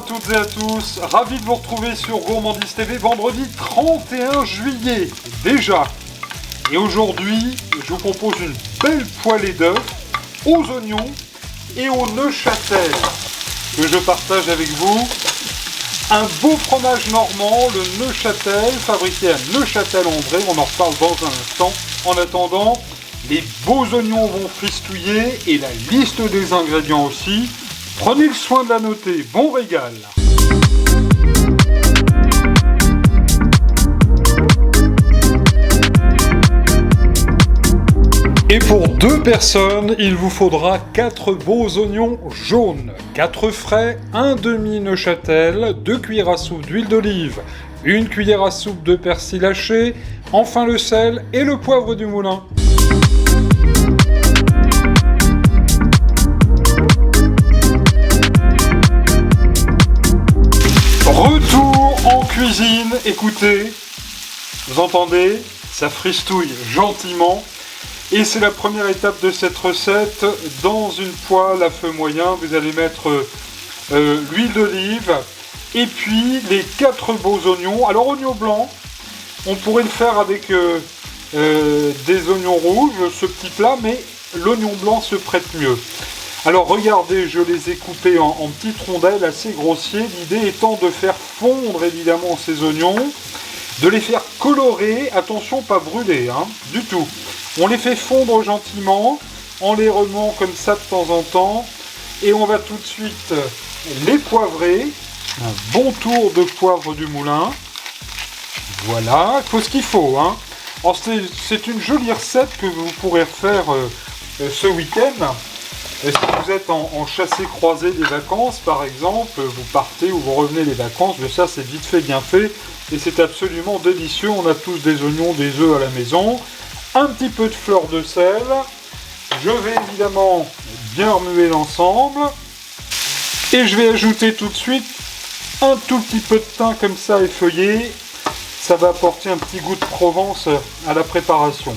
toutes et à tous, ravi de vous retrouver sur Gourmandise TV, vendredi 31 juillet déjà. Et aujourd'hui, je vous propose une belle poêlée d'œufs aux oignons et au Neuchâtel que je partage avec vous. Un beau fromage normand, le Neuchâtel, fabriqué à Neuchâtel-en-Bray, on en reparle dans un instant. En attendant, les beaux oignons vont fristouiller et la liste des ingrédients aussi. Prenez le soin de la noter, bon régal! Et pour 2 personnes, il vous faudra 4 beaux oignons jaunes, 4 frais, un demi Neuchâtel, 2 cuillères à soupe d'huile d'olive, 1 cuillère à soupe de persil haché, enfin le sel et le poivre du moulin. Retour en cuisine, écoutez, vous entendez, ça fristouille gentiment. Et c'est la première étape de cette recette. Dans une poêle à feu moyen, vous allez mettre l'huile d'olive et puis les 4 beaux oignons. Alors oignons blancs, on pourrait le faire avec des oignons rouges, ce petit plat, mais l'oignon blanc se prête mieux. Alors regardez, je les ai coupés en petites rondelles assez grossiers. L'idée étant de faire fondre évidemment ces oignons, de les faire colorer, attention pas brûler, du tout. On les fait fondre gentiment, en les remuant comme ça de temps en temps, et on va tout de suite les poivrer. Un bon tour de poivre du moulin. Voilà, il faut ce qu'il faut. Alors c'est une jolie recette que vous pourrez faire ce week-end. Si vous êtes en chassé-croisé des vacances, par exemple, vous partez ou vous revenez les vacances, mais ça c'est vite fait, bien fait, et c'est absolument délicieux. On a tous des oignons, des œufs à la maison. Un petit peu de fleur de sel. Je vais évidemment bien remuer l'ensemble. Et je vais ajouter tout de suite un tout petit peu de thym comme ça effeuillé. Ça va apporter un petit goût de Provence à la préparation.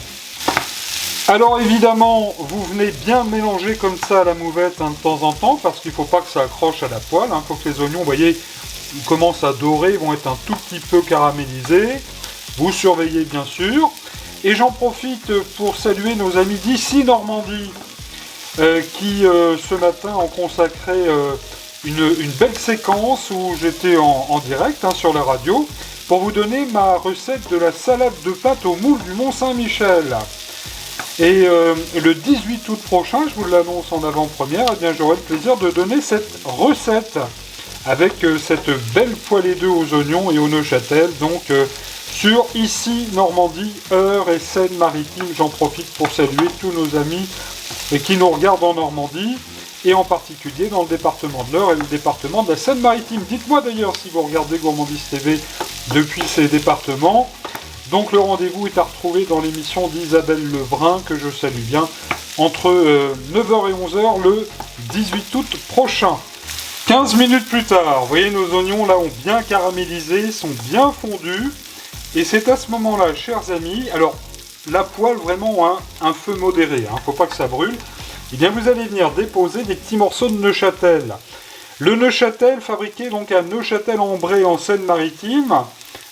Alors évidemment, vous venez bien mélanger comme ça à la mouvette de temps en temps, parce qu'il ne faut pas que ça accroche à la poêle. Il faut que les oignons, vous voyez, ils commencent à dorer, ils vont être un tout petit peu caramélisés. Vous surveillez bien sûr. Et j'en profite pour saluer nos amis d'ici Normandie qui ce matin ont consacré une belle séquence où j'étais en direct sur la radio pour vous donner ma recette de la salade de pâtes aux moules du Mont-Saint-Michel. Et le 18 août prochain, je vous l'annonce en avant-première, eh bien j'aurai le plaisir de donner cette recette avec cette belle poêlée d'œufs aux oignons et au Neuchâtel, donc sur ici Normandie, Eure et Seine-Maritime. J'en profite pour saluer tous nos amis qui nous regardent en Normandie, et en particulier dans le département de l'Eure et le département de la Seine-Maritime. Dites-moi d'ailleurs si vous regardez Gourmandise TV depuis ces départements. Donc le rendez-vous est à retrouver dans l'émission d'Isabelle Lebrun, que je salue bien, entre 9h et 11h le 18 août prochain. 15 minutes plus tard, vous voyez, nos oignons là ont bien caramélisé, sont bien fondus. Et c'est à ce moment-là, chers amis, alors la poêle vraiment un feu modéré, faut pas que ça brûle. Eh bien vous allez venir déposer des petits morceaux de Neuchâtel. Le Neuchâtel, fabriqué donc à Neuchâtel-en-Bray en Seine-Maritime.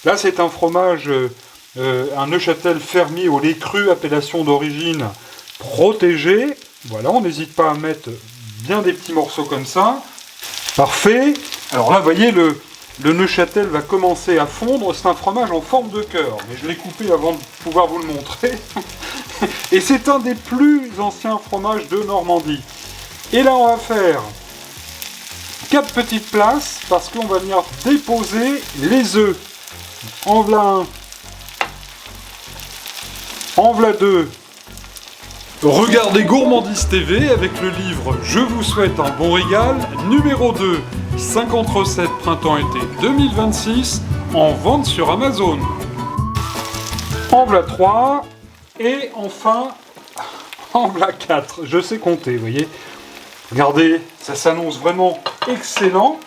Là c'est un fromage, un Neuchâtel fermier au lait cru, appellation d'origine protégée. Voilà, on n'hésite pas à mettre bien des petits morceaux comme ça. Parfait. Alors là, vous voyez, le Neuchâtel va commencer à fondre. C'est un fromage en forme de cœur, mais je l'ai coupé avant de pouvoir vous le montrer. Et c'est un des plus anciens fromages de Normandie. Et là, on va faire 4 petites places, parce qu'on va venir déposer les œufs. En voilà un. En voilà 2. Regardez Gourmandise TV avec le livre Je vous souhaite un bon régal, numéro 2, 50 recettes printemps-été 2026, en vente sur Amazon. En voilà 3, et enfin, en voilà 4. Je sais compter, vous voyez. Regardez, ça s'annonce vraiment excellent.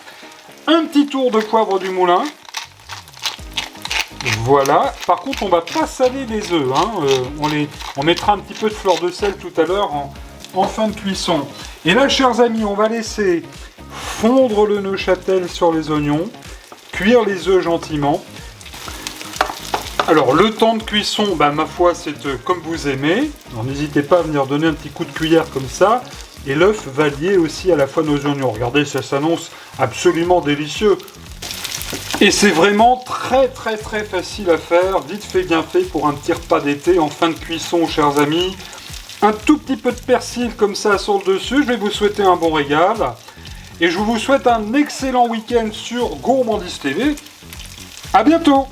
Un petit tour de poivre du moulin. Voilà, par contre on va pas saler les œufs, on mettra un petit peu de fleur de sel tout à l'heure en fin de cuisson. Et là chers amis, on va laisser fondre le Neufchâtel sur les oignons, cuire les œufs gentiment. Alors le temps de cuisson, ma foi, c'est comme vous aimez. Alors n'hésitez pas à venir donner un petit coup de cuillère comme ça. Et l'œuf va lier aussi à la fois nos oignons. Regardez, ça s'annonce absolument délicieux. Et c'est vraiment très très très facile à faire, vite fait bien fait pour un petit repas d'été en fin de cuisson, chers amis. Un tout petit peu de persil comme ça sur le dessus, je vais vous souhaiter un bon régal. Et je vous souhaite un excellent week-end sur Gourmandise TV. A bientôt!